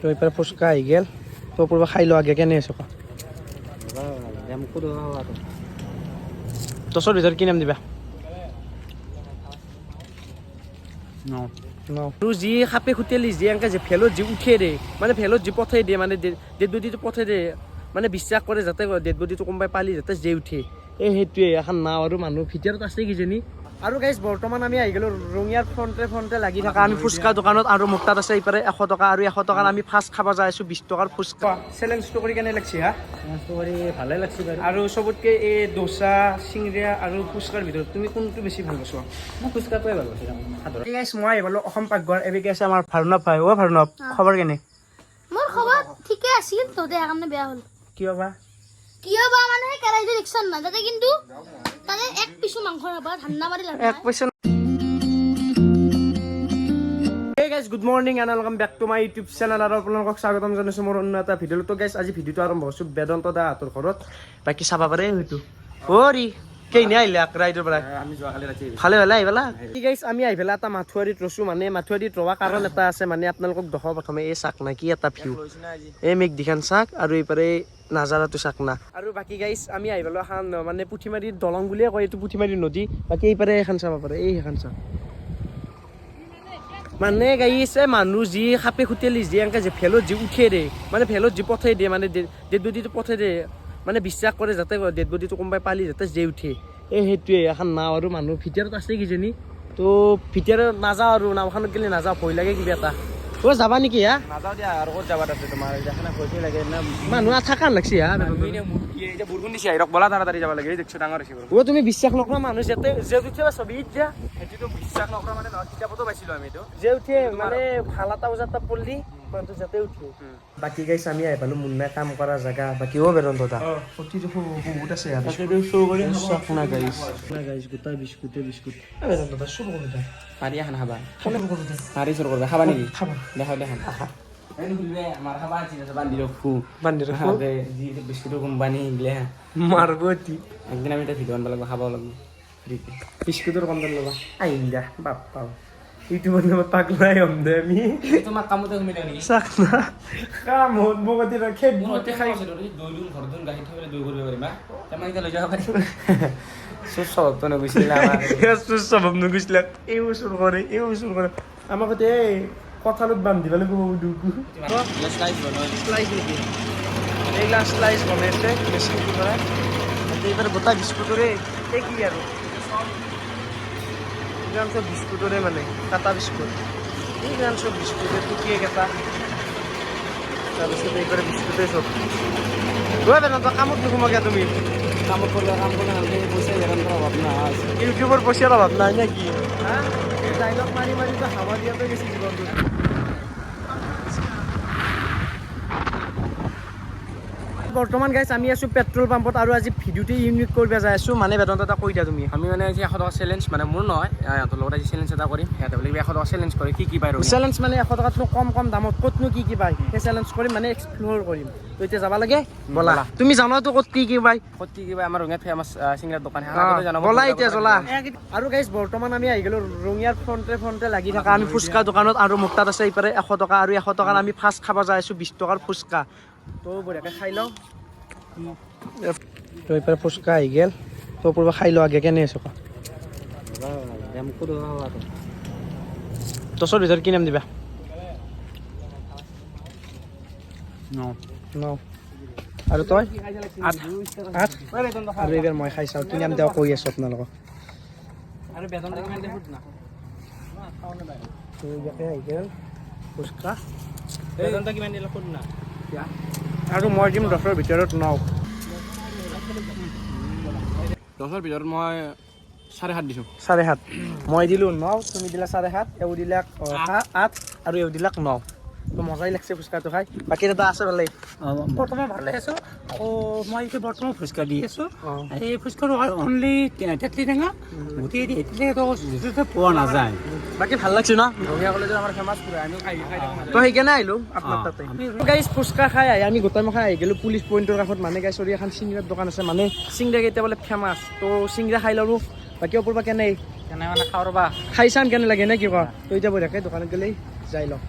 তো এইপাৰে ফুচকা আহি গেল তো পূৰ্ব খাই লো আগে কেনে আছো 10ৰ ভিতৰত কি নাম দিবা আৰু যি সাপে খুটিয়ালি যি এনেকৈ যে ভেলত যি উঠিয়ে দিয়ে মানে ভেলত যি পঠাই দিয়ে মানে ডেড বডিটো পঠাই দিয়ে মানে বিশ্বাস কৰে যাতে ডেড বডিটো কোনোবাই পালি যাতে যে উঠে সেইটোৱে এখন নাও আৰু মানুহ ভিতৰত আছে কিজানি আৰু গাইজ বৰ্তমান আমি আহি গ'লো ৰঙিয়াৰ ফ্ৰণ্টে লাগি থকা আমি ফুচকা দোকানত আৰু মোৰ তাত আছে এইপাৰে 100 টকা আৰু 100 টকাৰ আমি ফাৰ্ষ্ট খাব যাই আছোঁ 20 টকাৰ ফুচকা চেলেঞ্জটো কৰি কেনে লাগছে হা কৰি ভালে লাগছে আৰু চবতকৈ এই দোচা চিংৰা আৰু ফুচকাৰ ভিতৰত তুমি কোনটো বেছি ভাল পাইছা মই ফুচকাটোৱে ভাল পাইছোঁ গাইজ মই আহি পালোঁ অসম পাকঘৰ এবিকে আছে আমাৰ ভাৰ্ণৱ ভাই ভাৰ্ণৱ খবৰ কেনে মোৰ খবৰ ঠিকে আছিল তোতে কাৰণে বেয়া হ'ল কিয় বা মানে কেৰাহীটো ৰিক্সন না তাতে কিন্তু তাতে এক পিছু মাংস নাপা ঠাণ্ডা মাৰি লাগে এক পইচা Hey guys, good morning and welcome back to my YouTube channel আৰু আপোনালোকক স্বাগতম জনাইছোঁ মোৰ অন্য এটা ভিডিঅ'ত তো গাইজ আজি ভিডিঅ'টো আৰম্ভ হৈছোঁ বেদান্ত দা হাতৰ ঘৰত বাকী চাব পাৰে হয়তো অৰি কেইনে আহিলে ৰাইডৰ পৰা আমি যোৱাকালি ৰাতি ভালে ভালে আহিলা গাইজ আমি আহি পেলাই এটা মাথুৱাৰীত ৰৈছোঁ মানে মাথুৱাৰীত ৰ'বা কাৰণ এটা আছে মানে আপোনালোকক দেখাওঁ প্ৰথমে এই চাক না কি এটা ভিউ এই মেঘদিখান চাক আৰু এইপাৰে নাজাৰাটো চাক না আৰু বাকী গাইজ আমি আহি পেলাই এখন মানে পুঠিমাৰীৰ দলং বুলিয়ে কয় এইটো পুঠিমাৰীৰ নদী বাকী এইপাৰে এখন চাব পাৰে এইখন চাক মানে গাইছে মানুহ যি সাপে খুটিয়ালি যি এনেকৈ যে ভেলত যি উঠিয়ে দিয়ে মানে ভেলত যি পঠাই দিয়ে মানে ডেড বডিটো পঠাই দিয়ে মানে বিশ্বাস কৰে যাতে ডেড বডিটো কোনোবাই পালি যাতে যে উঠে সেইটোৱে এখন নাও আৰু মানুহ ভিতৰত আছে কিজানি তো ভিতৰত নাযাওঁ আৰু নাওখনত গ'লে নাযাওঁ ভয় লাগে কিবা এটা যাবা নেকি হা নাযাওঁ দিয়া আৰু ক'ত যাবা তাতে তোমাৰ এখানে ভয় লাগে মানুহ থাকা লাগছি হা বৰষুণ দিছে আহিৰক বলা তাড়াতাড়ি যাব লাগে দেখছো ডাঙৰ হৈছে তুমি বিশ্বাস নকৰা মানুহ যাতে যে উঠে ছবি এতিয়া সেইটোতো বিশ্বাস নকৰা মানে কিতাপতো পাইছিলোঁ আমি এইটো যে উঠে মানে ভাল এটা বজাত পঢ়লি মানুহটো যাতে উঠে বাকী গাইছ আমি আহি পালোঁ মুন্নাই কাম কৰা জেগা বাকী বেদান্ত দা প্ৰতিটো বহুত আছে গাইছ গোটাই বিস্কুট বেদান্ত দা চব কৰোঁ দা পাৰি এখন খাবা পাৰি চুৰ কৰিবা খাবা নেকি খাবা দেখা দেখা আমাৰ খাবা বান্ধি ৰখো বিস্কুটৰ কোম্পানী এইগিলা মাৰব একদিন আমি এটা ভিডিঅ' আনিব লাগিব খাব লাগিব বিস্কুটৰ কণ্টেণ্ট ল'বা আহিম দিয়া বাপ পাওঁ ইউটিউবৰ নামত পাগলাই হ'ম দে আমি তোমাক কামতে ঘুমি দিওঁ নেকি চাক না কাম হ'ল বগতি ৰাখে বগতি খাই দৈ দিওঁ ঘৰ দিওঁ গাখীৰ থৈ দৈ কৰিব পাৰিম তাৰমানে এতিয়া লৈ যাব পাৰিম সুস্বভাৱটো নগৈছিলে সুস্বভাৱ নগৈছিলে এইবোৰ চুৰ কৰে আমাক এতিয়া এই কঁঠালত বান্ধি পেলাই এইগিলা শ্লাইচ বনাইছে মেচিনটোৰ পৰা এইবাৰ গোটা বিস্কুটৰে এই কি আৰু এইগান চব বিস্কুটৰে মানে কাটা বিস্কুট এইগান চব বিস্কুটে টুকিয়ে কেটা তাৰপিছত এইবাৰে বিস্কুটে চব বেদান্ত কামত নোসোমাকে তুমি কামত কৰিলে কাম কৰিলে ভালকে পইচা অভাৱ নাই ইউটিউবৰ পইচাৰ অভাৱ নাই নে কি হা ডাইলগ মাৰি হাৱা দিয়াতে গেছি জীৱনটো বৰ্তমান গাইছ আমি আছোঁ পেট্ৰল পাম্পত আৰু আজি ভিডিঅ'টো ইউনিক কৰিব যাই আছোঁ মানে বেদান্ত এটা কৈ দিয়া তুমি আমি মানে আজি 100 টকা চেলেঞ্জ মানে মোৰ নহয় সিহঁতৰ লগত আজি চেলেঞ্জ এটা কৰিম সিহঁতে বোলে 100 টকা চেলেঞ্জ কৰি কি পায় চেলেঞ্জ মানে 100 টকাতনো কম দামত ক'তনো কি পায় সেই চেলেঞ্জ কৰিম মানে এক্সপ্ল'ৰ কৰিম তো এতিয়া যাব লাগে ব'লা তুমি জানাতো ক'ত কি পায় আমাৰ ৰঙিয়াত ফেমাছ চিংৰাৰ দোকান ব'লা এতিয়া জ্বলা আৰু গাইছ বৰ্তমান আমি আহি গ'লোঁ ৰঙিয়াৰ ফ্ৰণ্টে লাগি থকা আমি ফুচকা দোকানত আৰু মোৰ তাত আছে এইপাৰে 100 টকা আৰু 100 টকাৰ আমি ফাৰ্ষ্ট খাব যাই আছোঁ 20 টকাৰ ফুচকা তো বঢ়িয়াকৈ খাই লওঁ তো এইপাৰে ফুচকা আহি গেল তো পূৰ্ব খাই লো আগে কেনে আছো 10ৰ ভিতৰত কি নাম দিবা আৰু তই 8 আৰু এইবাৰ মই খাই চাওঁ কি নাম দেৱা কৈ আছোঁ আপোনালোকক আৰু বেতন তো ইয়াতে আহি গেল ফুচকা বেতন কিমান দিলে সোধ না আৰু মই দিম 10ৰ ভিতৰত 9 10ৰ ভিতৰত মই 7.5 দিছোঁ 7.5 মই দিলোঁ 9 তুমি দিলা 7.5 এও দিলাক 8 আৰু এও দিলাক 9 তো মজাই লাগছে ফুচকাটো খাই বাকী এটা আছে ভালেই বৰ্তমান ভালে আছোঁ মই এতিয়া বৰ্তমান ফুচকা দি আছোঁ এই ফুচকাটো অনলি তেতলি টেঙা গোটেই তেতলি পোৱা নাযায় বাকী ভাল লাগছে ন ৰঙিয়া কলেজৰ আমাৰ ফেমাছ পুৰা আমি খাই তো সেইকাৰণে আহিলোঁ আপোনাৰ তাতে গাইছ ফুচকা খাই আমি গোটাই মুখা আহি গ'লোঁ পুলিচ পইণ্টৰ কাষত মানে গাইছ এখন চিংৰাৰ দোকান আছে মানে চিংৰা কেইটা বোলে ফেমাছ তো চিংৰা খাই ল'লোঁ বাকী অপূৰ্বা কেনে মানে খাওঁ ৰ'বা খাই চাম কেনে লাগে নে কি কোৱা তো এতিয়া বঢ়িয়াকৈ দোকানত গ'লেই যাই লওঁ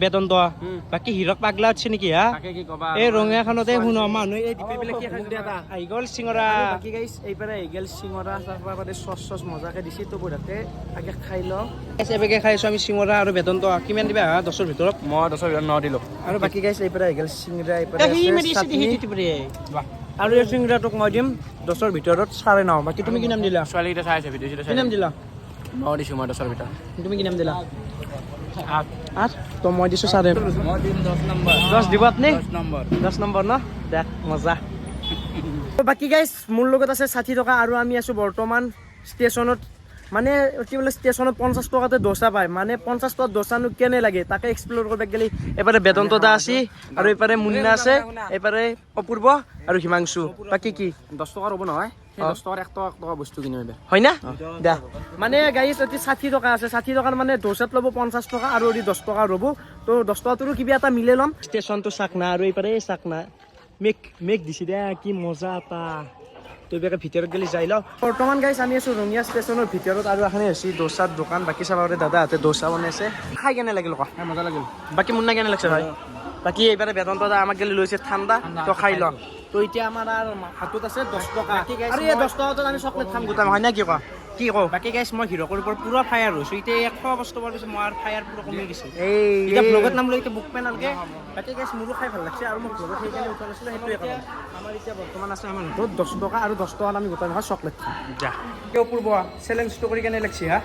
বেতনটো বাকী হিৰক পাগলা আছে নেকি হা তাকে কি কবা এই ৰঙিয়াখনতে শুনো মানুহ এই ডিপি বিলাক কি খাইছে আহি গ'ল চিঙৰা বাকী গাইছ এইপাৰে আহি গেল চিঙৰা তাৰপৰা চচ মজাকে দিছি তো বঢ়িয়াকে আগে খাই ল এবেগে খাইছো আমি চিঙৰা আৰু বেতনটো কিমান দিবা হা 10ৰ ভিতৰত মই 10 দিলো আৰু বাকী গাইছ এইপাৰে আহি গেল চিঙৰা এইপাৰে আৰু এই চিঙৰাটোক মই দিম 10ৰ ভিতৰত 9.5 বাকী তুমি কি নাম দিলা ছোৱালীকেইটা চাই আছে ভিডিঅ' কি নাম দিলা মই দিছো মই 10ৰ ভিতৰত তুমি কি নাম দিলা 8 তো মই দিছো 9.5 মই দিম 10 নম্বৰ 10 দিব আপনি 10 নম্বৰ ন দেখ মজা বাকী গাইছ মোৰ লগত আছে 60 টকা আৰু আমি আছো বৰ্তমান ষ্টেচনত মানে কি বোলে ষ্টেচনত 50 টকাতে দোচা পায় মানে 50 টকাত দোচানো কেনে লাগে তাকে এক্সপ্লোৰ কৰিব গেলি এবাৰে বেতনটো দা আছে আৰু এবাৰে মুন্না আছে এবাৰে অপূৰ্ব আৰু হিমাংশু বাকি কি 10 টকা ৰ'ব নহয় সেই 10 টকাৰ 1 টকা বস্তু কিনিম এবাৰ হয় না দা মানে গাইছ অতি 60 টকা আছে 60 টকাৰ মানে দোচাত ল'ব 50 টকা আৰু 10 টকা ৰ'ব তো 10 টকাটোৰো কিবা এটা মিলে ল'ম ষ্টেচনটো চাকনা আৰু এইপাৰে চাকনা মেক দিছি দে কি মজা এটা তো বেকে ভিতৰত গেলি যাই লওঁ বৰ্তমান গাইছ আমি আছো ৰঙিয়া ষ্টেচনৰ ভিতৰত আৰু এখানে আছে দোচাৰ দোকান বাকি চাবাৰে দাদাহঁতে দোচা বনাইছে খাই কেনে লাগিল ক মজা লাগিল বাকি মুন্না কেনে লাগছে ভাই বাকি এইবাৰে বেতনটো আমাক গেলি লৈছে ঠাণ্ডা তো খাই লওঁ তো এতিয়া আমাৰ আৰু হাতত আছে 10 টকা আৰু এই 10 টকাত আমি চকলেট খাম গোটাম হয় না কি ক কি কওঁ বাকি গাইছ মই হিৰকৰ ওপৰত পুৰা ফায়াৰ হৈছো এতিয়া 100 বস্তু পাৰ পিছত মই আৰু ফায়াৰ পুৰা কমি গৈছে এতিয়া ব্লগত নাম লৈ এতিয়া বুক পেন নালগে বাকি গাইছ মোৰো খাই ভাল লাগছে আৰু মই ব্লগত সেইকাৰণে উঠা নাছিলো সেইটোৱে কাৰণ আমাৰ এতিয়া বৰ্তমান আছে আমাৰ হাতত 10 টকা আৰু 10 টকাত আমি গোটাই নহয় চকলেট খাম যা কিয় পূৰ্ব চেলেঞ্জটো কৰি কেনে লাগছে হা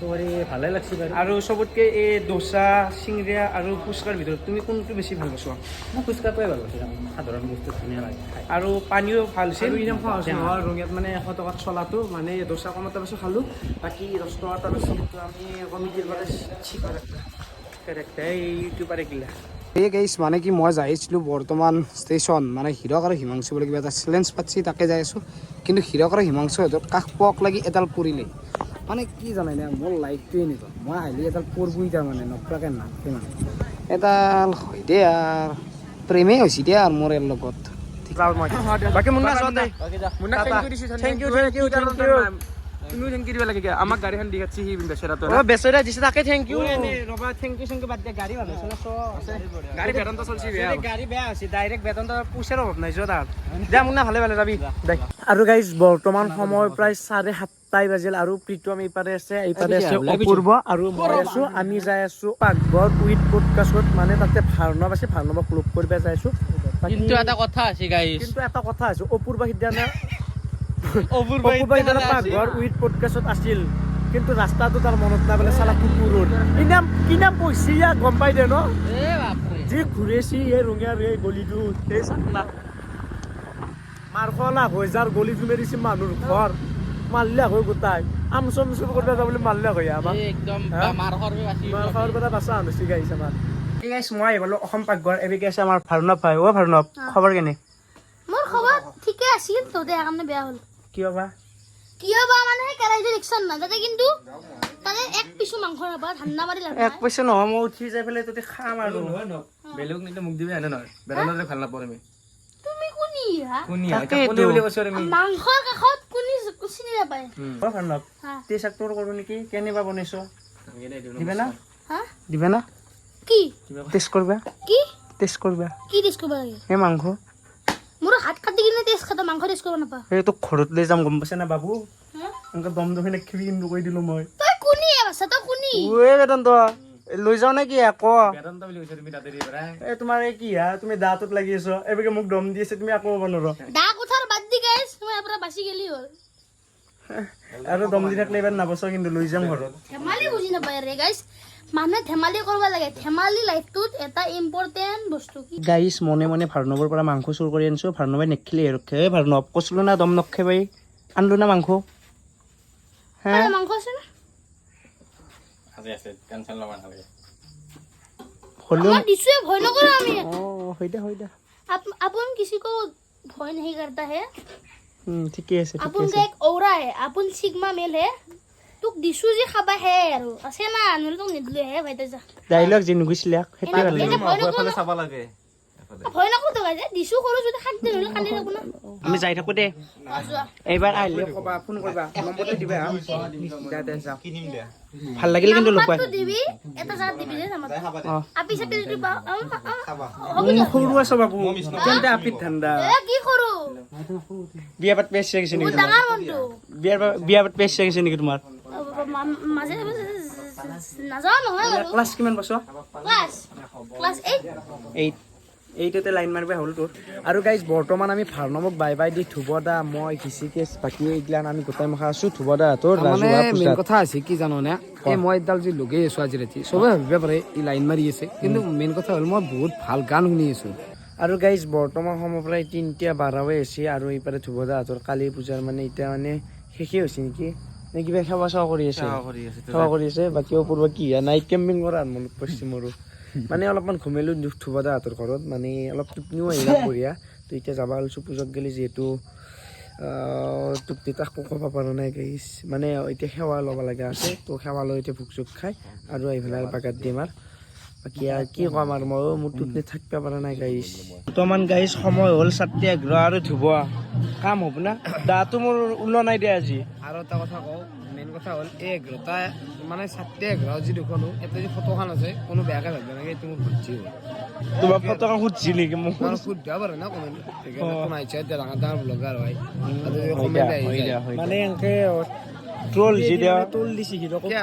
কৰি ভালে লাগছে বাৰু আৰু চবতকে এই দোচা চিংৰা আৰু ফুচকাৰ ভিতৰত তুমি কোনটো বেছি ভাল পাইছা মই ফুচকাটোৱে ভাল পাইছোঁ সাধাৰণ বস্তু ধুনীয়া লাগে আৰু পানীও ভাল আছিল আৰু ইনাম খোৱা হৈছে নহয় ৰঙিয়াত মানে 100 টকাত চলাটো মানে দোচা কমতে পাইছোঁ খালোঁ বাকী 10 টকা এটা বেছি আমি কমিটিৰ পৰা এই ইউটিউবাৰে কিলা এই গাইছ মানে কি মই যাই আছিলোঁ বৰ্তমান ষ্টেচন মানে হিৰক আৰু হিমাংশু বুলি কিবা এটা চেলেঞ্জ পাতিছি তাকে যাই আছোঁ কিন্তু হিৰক আৰু হিমাংশু সিহঁতৰ কাষ পক লাগি এডাল পৰিলে মানে কি জানাই নে মোৰ লাইফটোৱে এনেকুৱা মই আহিলে এডাল পৰবই তাৰমানে নপৰাকৈ নাথাকে মানে এডাল হয় দে আৰু প্ৰেমেই হৈছে দে আৰু মোৰ ইয়াৰ লগত বাকী মুন্না চোৱা দে মুন্না থেংক ইউ তুমিও থেংক ইউ দিব লাগে আমাক গাড়ীখন দি খাচ্ছি সি বেচেৰাটো অ বেচৰা দিছে তাকে থেংক ইউ ৰবা থেংক ইউ বাদ দে গাড়ী ভাল হৈছে না গাড়ী বেদান্ত চলছি বেয়া গাড়ী বেয়া হৈছে ডাইৰেক্ট বেতন পইচাৰ অভাৱ নাই যোৱা তাৰ দে মুন্না ভালে যাবি দে আৰু গাইজ বৰ্তমান সময় প্ৰায় 7:30 বাজিল আৰু প্ৰীতম আমি ইপাৰে আছে অপূৰ্ব আৰু মই আছো আমি যাই আছো পাকঘৰ উইথ পডকাষ্টত মানে তাতে ভাৰ্ণৱ আছে ভাৰ্ণৱক লগ কৰিব যাই আছো কিন্তু এটা কথা আছে গাইছ কিন্তু এটা কথা আছে অপূৰ্ব সিদ্ধান্ত পাকঘৰ উইথ পডকাষ্টত আছিল কিন্তু ৰাস্তাটো তাৰ মনত নাই বোলে চালা কুকুৰৰ কি নাম পইছি গম পাই দে ন যি ঘূৰেছি এই ৰঙিয়াৰ এই গলিটো সেই চাকনা মাৰখলা হৈ যাৰ গলিটো মেৰিছে মানুহৰ ঘৰ মাৰলে হৈ গোটাই আমচম কৰিব যাবলৈ মাৰলে হৈ আমাৰ একদম মাৰখৰ পৰা বাচা আনিছে গাইছ আমাৰ ঠিক আছে মই আহিবলৈ অসম পাকঘৰ এবিকে আছে আমাৰ ভাৰ্ণৱ ভাই অ ভাৰ্ণৱ খবৰ কেনে মোৰ খবৰ ঠিকে আছিল তো দে কাৰণে বেয়া হ'ল কিয় বা মানে সেই কেৰাহীটো ৰিক্সাত নাযাতে কিন্তু তাতে এক পিছু মাংস নাপায় ঠাণ্ডা মাৰি লাগে এক পইচা নহয় মই উঠি যাই পেলাই তাতে খাম আৰু বেলেগ নিলে মোক দিবি আনে নহয় বেদান্তৰে ভাল নাপাওঁ আমি তুমি কোনি হা কোনি তাকেইতো। কোনি বুলি কৈছোঁ আমি মাংসৰ কাষত কোনি চিনি নাপায় অ ভাৰ্ণৱ হা টেষ্ট একটু কৰো নেকি কেনেবা বনাইছো দিবে না হা দিবে না কি টেষ্ট কৰবা কি টেষ্ট কৰবা কি টেষ্ট কৰিব লাগে এই মাংস মোৰ হাত কাটি কিনে টেষ্ট খাতা মাংস টেষ্ট কৰিব নাপা এই তোক ঘৰত লৈ যাম গম পাইছে না বাবু হা এনেকে দম দম নেখিবি কিন্তু কৈ দিলো মই তই কোনি বাছা তই কোনি ঐ বেদান্ত লৈ যাও নে কি আকৌ বেদান্ত বুলি কৈছোঁ তুমি তাতে দি পেলাই এই তোমাৰ এই কি হা তুমি দাঁতত লাগি আছো এইবাকে মোক দম দি আছে তুমি আকৌ ক'ব নোৱাৰো দা কোঠাৰ বাদ দি গাইছ মই ইয়াৰ পৰা বাচি গেলি হ'ল আৰু দম দি থাকিলে এইবাৰ নাবচাও কিন্তু লৈ যাম ঘৰত ধেমালি বুজি নাপায় ৰে গাইছ মানুহে ধেমালি কৰিব লাগে ধেমালি লাইফটোত এটা ইম্পৰ্টেণ্ট বস্তু কি গাইছ মনে মনে ভাৰ্ণৱৰ পৰা মাংস চুৰ কৰি আনিছো ভাৰ্ণৱে নেখিলে আৰু এই ভাৰ্ণৱ কৈছিলো না দম নখে বাই আনলো না মাংস হে আৰে মাংস আছে না আছে টেনচন ল'ব নালাগে হলেও আমাৰ দিছোৱে ভয় নকৰো আমি অ হৈ দে अपन किसी को भय नहीं करता है ঠিকে আছে ঠিকে अपन আছে का एक औरा है अपन सिग्मा मेल है তোক দিছো যে খাবা হে আৰু আছে না নহলে তোক নিদিলো হে ভাইটা যা ডাইলগ যে নুগুছিলে সেইটোৱে ভাল লাগে এনে ভয় নকৰো চাব লাগে ভয় নকৰো গাইজ দিছো সৰু যদি শান্তি নহ'লে কান্দি থাকো না আমি যাই থাকো দে যোৱা এইবাৰ আহিলে ক'বা ফোন কৰিবা নম্বৰটো দিবা হা দে দে যাওঁ ভাল লাগিল কিন্তু লগ পাই নাম্বাৰটো দিবি এটা জাত দিবি দে নাম্বাৰটো আপি চাপি যদি পাওঁ সৰু আছ বাবু কেন্তে আপিত ঠাণ্ডা কি সৰু বিয়া পাত পেছ গৈছে নেকি বহুত ডাঙৰ মনটো বিয়া পাত পেছ গৈছে নেকি তোমাৰ মাজে নাযাওঁ নহয় বাৰু ক্লাছ কিমান বছৰ ক্লাছ 8 এইটোতে লাইন মাৰিব হ'ল তোৰ আৰু গাইজ বৰ্তমান আমি ভাৰ্ণমক বাই বাই দি ধুবদা মই ঘিচিকেচ বাকী এইগিলান আমি গোটাই মখা আছো ধুবদা তোৰ মানে মেইন কথা আছে কি জানোনে এই মই এডাল যি লগাই আছো আজি ৰাতি চবে ভাবিব পাৰে ই লাইন মাৰি আছে কিন্তু মেইন কথা হ'ল মই বহুত ভাল গান শুনি আছো আৰু গাইজ বৰ্তমান সময় প্ৰায় 3টা 12 হৈ আছে আৰু এইপাৰে ধুবদা হাতৰ কালী পূজাৰ মানে এতিয়া মানে শেষেই হৈছে নেকি নে কিবা সেৱা চেৱা কৰি আছে সেৱা কৰি আছে বাকী অপূৰ্ব কি নাইট কেম্পিং কৰা মনত পৰিছে মোৰো মানে অলপমান ঘুমিলো ধুবদা হাতৰ ঘৰত মানে অলপ টোপনিও আহিলা বঢ়িয়া তো এতিয়া যাব ওলাইছোঁ পূজক গেলি যিহেতু টোপনি তাকো ক'ব পৰা নাই গাইছ মানে এতিয়া সেৱা ল'ব লগা আছে তো সেৱা লৈ এতিয়া ভোগ চোগ খাই আৰু আহি পেলাই বাগাত দিম আৰু বাকী আৰু কি ক'ম আৰু মই মোৰ টোপনি থাকিব পৰা নাই গাইছ বৰ্তমান গাইছ সময় হ'ল 7:11 আৰু ধুব কাম হ'ব না দাটো মোৰ ওলোৱা নাই দে আজি আৰু এটা কথা কওঁ মেইন কথা হ'ল এই 11টা মানে 7:11 যি দেখোনো এটা যি ফটোখন আছে কোনো বেয়াকৈ ভাবিব নালাগে এইটো মোৰ বুজি হ'ল তোমাৰ ফটোখন সুধছি নেকি মোক মানে সুধিব পাৰে না কমেণ্ট কোন আহিছে এতিয়া ডাঙৰ ডাঙৰ ব্লগাৰ হয় আৰু কমেণ্ট আহি যায় মানে এনেকে ট্ৰল যি দিয়া ট্ৰল দিছি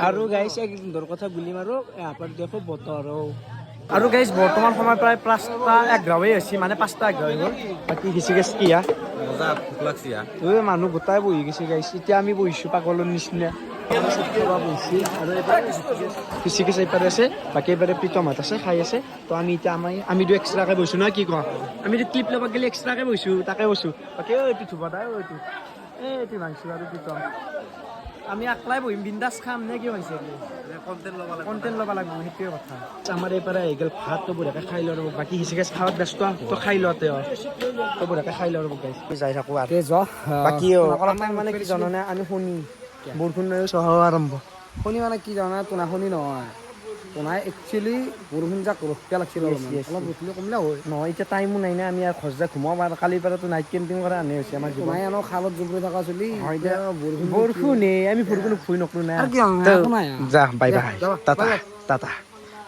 আৰু গাইছ এক সুন্দৰ কথা বুলি মাৰো এপাৰ দেখো বতৰ আৰু গাইছ বৰ্তমান সময় প্ৰায় 5:11 হৈছে মানে 5:11 হৈ গ'ল বাকী কিছু গেছ কি মজা ভোক লাগছি মানুহ গোটাই বহি গৈছে গাইছ এতিয়া আমি বহিছোঁ পাগলৰ নিচিনা কিছু কিছু এইপাৰে আছে বাকী এইপাৰে প্ৰীতমহঁত আছে খাই আছে তো আমি এতিয়া আমিতো এক্সট্ৰাকৈ বহিছোঁ না কি কোৱা আমিতো ক্লিপ ল'ব গ'লে এক্সট্ৰাকৈ বহিছোঁ তাকে কৈছোঁ বাকী এইটো থুবা দা এইটো মাংস আৰু প্ৰীতম আমি আকলাই বহিম বিন্দাছ খাম নে কি হৈছে কণ্টেণ্ট ল'ব লাগিব সেইটোৱে কথা আমাৰ এইপাৰে আহি গ'ল ভাত তো বঢ়িয়াকৈ খাই লওঁ ৰ'ব বাকী সিচি গেছ খাৱাত ব্যস্ত তো খাই লওঁতে তো বঢ়িয়াকৈ খাই লওঁ ৰ'ব গাইছ যাই থাকোঁ আৰু বাকী মানে কি জানানে আমি শুনি বৰষুণ চহাও আৰম্ভ শুনি মানে কি জানা তোনা শুনি নহয় তোনাই একচুৱেলি বৰষুণ যাক ৰখিয়া লাগিছিল অলপ ৰখিলে কমিলে হয় নহয় এতিয়া টাইমো নাই না আমি আৰু ঘৰ যায় ঘুমাব আৰু কালিৰ পৰাতো নাইট কেম্পিং কৰা আনি হৈছে আমাৰ তোনাই আনো খালত জুবৰি থকা চলি বৰষুণে আমি বৰষুণক ভুই নকৰোঁ না নাই যা বাই বাই টাটা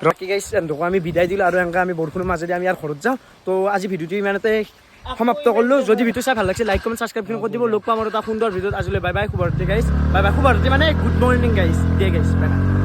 বাকী গাইছ এন্ধকো আমি বিদায় দিলোঁ আৰু এনেকৈ আমি বৰষুণৰ মাজেদি আমি আৰু ঘৰত যাওঁ তো আজি ভিডিঅ'টো ইমানতে সমাপ্ত কৰিলোঁ যদি ভিডিঅ' চাই ভাল লাগিছে লাইক কমেণ্ট ছাবস্ক্ৰাইব কৰি দিব লগ পাম আৰু এটা সুন্দৰ ভিডিঅ'ত আজিলৈ বাই বাই শুভৰাত্ৰি গাইছ বাই বাই শুভৰাত্ৰি মানে গুড মৰ্ণিং গাইছ দিয়ে গাইছ বাই বাই